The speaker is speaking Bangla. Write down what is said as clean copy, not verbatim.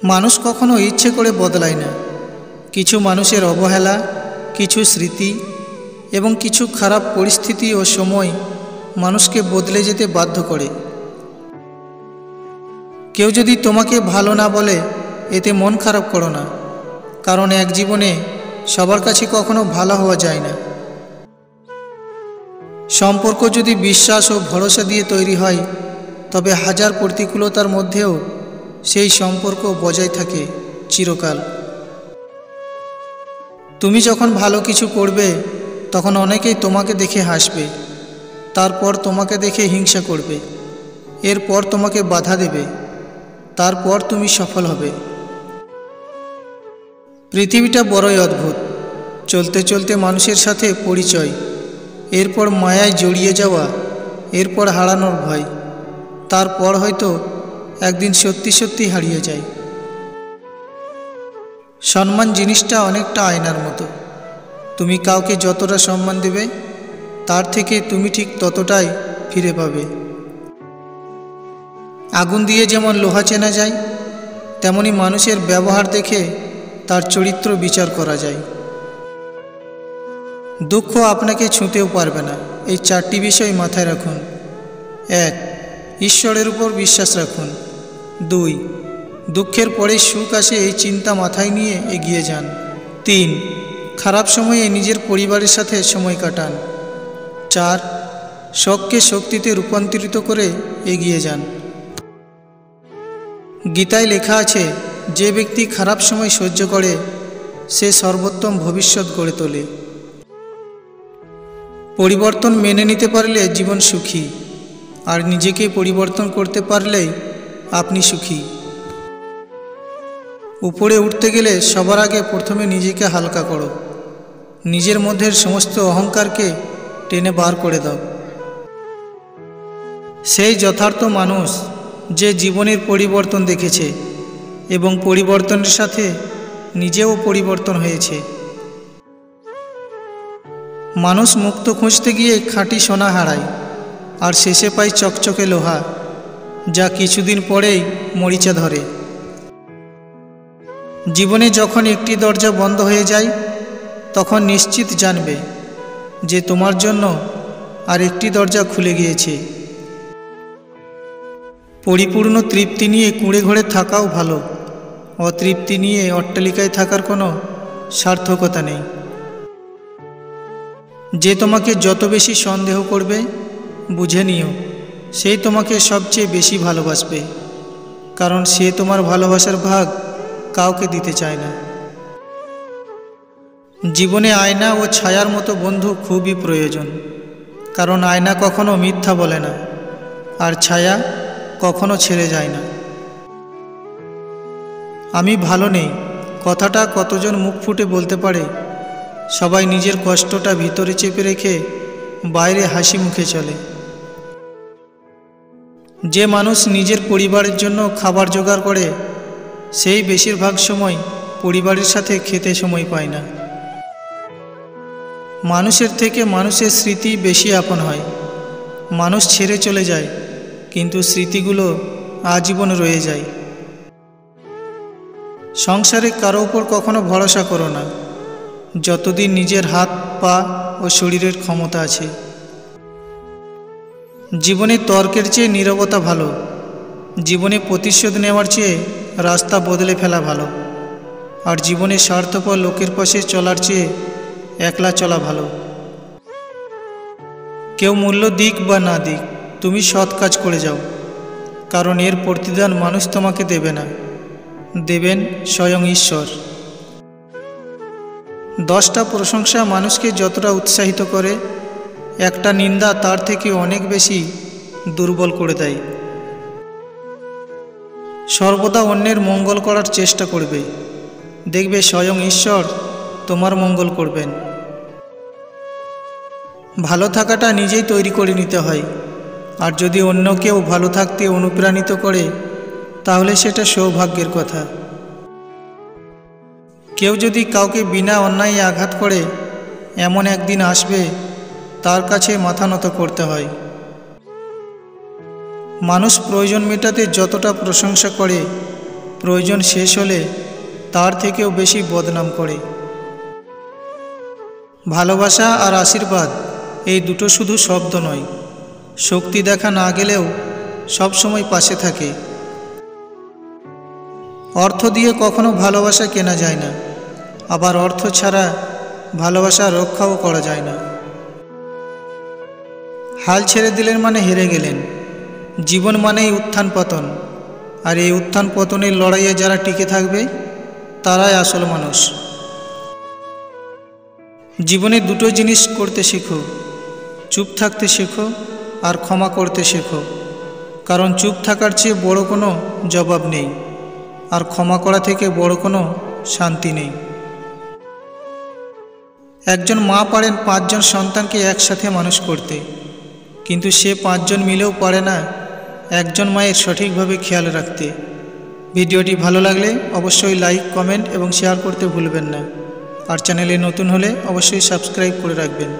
মানুষ কখনো ইচ্ছে করে বদলায় না। কিছু মানুষের অবহেলা, কিছু স্মৃতি এবং কিছু খারাপ পরিস্থিতি ও সময় মানুষকে বদলে যেতে বাধ্য করে। কেউ যদি তোমাকে ভালো না বলে এতে মন খারাপ করো না, কারণ এক জীবনে সবার কাছে কখনো ভালো হওয়া যায় না। সম্পর্ক যদি বিশ্বাস ও ভরসা দিয়ে তৈরি হয়, তবে হাজার প্রতিকূলতার মধ্যেও সেই সম্পর্ক বজায় থাকে চিরকাল। তুমি যখন ভালো কিছু করবে তখন অনেকেই তোমাকে দেখে হাসবে, তারপর তোমাকে দেখে হিংসা করবে, এরপর তোমাকে বাধা দেবে, তারপর তুমি সফল হবে। পৃথিবীটা বড়ই অদ্ভুত। চলতে চলতে মানুষের সাথে পরিচয়, এরপর মায়ায় জড়িয়ে যাওয়া, এরপর হারানোর ভয়, তারপর হয়তো একদিন সত্যি সত্যি হারিয়ে যায়। সম্মান জিনিসটা অনেকটা আয়নার মতো। তুমি কাউকে যতটা সম্মান দেবে তার থেকে তুমি ঠিক ততটাই ফিরে পাবে। আগুন দিয়ে যেমন লোহা চেনা যায়, তেমনি মানুষের ব্যবহার দেখে তার চরিত্র বিচার করা যায়। দুঃখ আপনাকে ছুঁতেও পারবে না। এই চারটি বিষয় মাথায় রাখুন। 1. ঈশ্বরের উপর বিশ্বাস রাখুন। 2. দুঃখের পরে সুখ আসে, এই চিন্তা মাথায় নিয়ে এগিয়ে যান। 3. খারাপ সময়ে নিজের পরিবারের সাথে সময় কাটান। 4. শখকে শক্তিতে রূপান্তরিত করে এগিয়ে যান। গীতায় লেখা আছে, যে ব্যক্তি খারাপ সময় সহ্য করে সে সর্বোত্তম ভবিষ্যৎ গড়ে তোলে। পরিবর্তন মেনে নিতে পারলে জীবন সুখী, আর নিজেকে পরিবর্তন করতে পারলেই আপনি সুখী। উপরে উঠতে গেলে সবার আগে প্রথমে নিজেকে হালকা করো। নিজের মধ্যের সমস্ত অহংকারকে টেনে বার করে দাও। সেই যথার্থ মানুষ যে জীবনের পরিবর্তন দেখেছে এবং পরিবর্তনের সাথে নিজেও পরিবর্তন হয়েছে। মানুষ মুক্ত খুঁজতে গিয়ে খাঁটি সোনা হারায়, আর শেষে পায় চকচকে লোহা, যা কিছুদিন পরেই মরিচা ধরে। জীবনে যখন একটি দরজা বন্ধ হয়ে যায়, তখন নিশ্চিত জানবে যে তোমার জন্য আর একটি দরজা খুলে গিয়েছে। পরিপূর্ণ তৃপ্তি নিয়ে কুঁড়ে ঘরে থাকাও ভালো। অতৃপ্তি নিয়ে অট্টালিকায় থাকার কোনো সার্থকতা নেই। যে তোমাকে যত বেশি সন্দেহ করবে, বুঝে নিও সেই তোমাকে সবচেয়ে বেশি ভালোবাসবে, কারণ সে তোমার ভালোবাসার ভাগ কাউকে দিতে চায় না। জীবনে আয়না ও ছায়ার মতো বন্ধু খুবই প্রয়োজন, কারণ আয়না কখনো মিথ্যা বলে না, আর ছায়া কখনো ছেড়ে যায় না। আমি ভালো নেই কথাটা কতজন মুখ ফুটে বলতে পারে? সবাই নিজের কষ্টটা ভিতরে চেপে রেখে বাইরে হাসি মুখে চলে। যে মানুষ নিজের পরিবারের জন্য খাবার জোগাড় করে, সেই বেশিরভাগ সময় পরিবারের সাথে খেতে সময় পায় না। মানুষের থেকে মানুষের স্মৃতি বেশি আপন হয়। মানুষ ছেড়ে চলে যায়, কিন্তু স্মৃতিগুলো আজীবন রয়ে যায়। সংসারে কারো উপর কখনো ভরসা করো না, যতদিন নিজের হাত, পা ও শরীরের ক্ষমতা আছে। জীবনে তর্কের চেয়ে নীরবতা ভালো। জীবনে প্রতিশোধ নেওয়ার চেয়ে রাস্তা বদলে ফেলা ভালো। আর জীবনে স্বার্থপর লোকের পাশে চলার চেয়ে একলা চলা ভালো। কেউ মূল্য দিক বা না দিক, তুমি সৎ কাজ করে যাও, কারণ এর প্রতিদান মানুষ তোমাকে দেবে না, দেবেন স্বয়ং ঈশ্বর। 10টা প্রশংসা মানুষকে যতটা উৎসাহিত করে, একটা নিন্দা তার থেকে অনেক বেশি দুর্বল করে দেয়। সর্বদা অন্যের মঙ্গল করার চেষ্টা করবে, দেখবে স্বয়ং ঈশ্বর তোমার মঙ্গল করবেন। ভালো থাকাটা নিজেই তৈরি করে নিতে হয়, আর যদি অন্য কেউ ভালো থাকতে অনুপ্রাণিত করে, তাহলে সেটা সৌভাগ্যের কথা। কেউ যদি কাউকে বিনা অন্যায়ে আঘাত করে, এমন একদিন আসবে তার কাছে মাথা নত করতে হয়। মানুষ প্রয়োজন মেটাতে যতটা প্রশংসা করে, প্রয়োজন শেষ হলে তার থেকেও বেশি বদনাম করে। ভালোবাসা আর আশীর্বাদ এই দুটো শুধু শব্দ নয়, শক্তি দেখা না গেলেও সব সময় পাশে থাকে। অর্থ দিয়ে কখনো ভালোবাসা কেনা যায় না, আবার অর্থ ছাড়া ভালোবাসা রক্ষাও করা যায় না। হাল ছেড়ে দিলেন মানে হেরে গেলেন। জীবন মানেই উত্থান পতন, আর এই উত্থান পতনের লড়াইয়ে যারা টিকে থাকবে তারাই আসল মানুষ। জীবনে দুটো জিনিস করতে শেখো, চুপ থাকতে শেখো আর ক্ষমা করতে শেখো। কারণ চুপ থাকার চেয়ে বড় কোনো জবাব নেই, আর ক্ষমা করা থেকে বড় কোনো শান্তি নেই। একজন মা পারেন 5 জন সন্তানকে একসাথে মানুষ করতে, কিন্তু সে 5 জন মিলেও পারে না একজন মায়ের সঠিকভাবে খেয়াল রাখতে। ভিডিওটি ভালো লাগলে অবশ্যই লাইক, কমেন্ট এবং শেয়ার করতে ভুলবেন না। আর চ্যানেলে নতুন হলে অবশ্যই সাবস্ক্রাইব করে রাখবেন।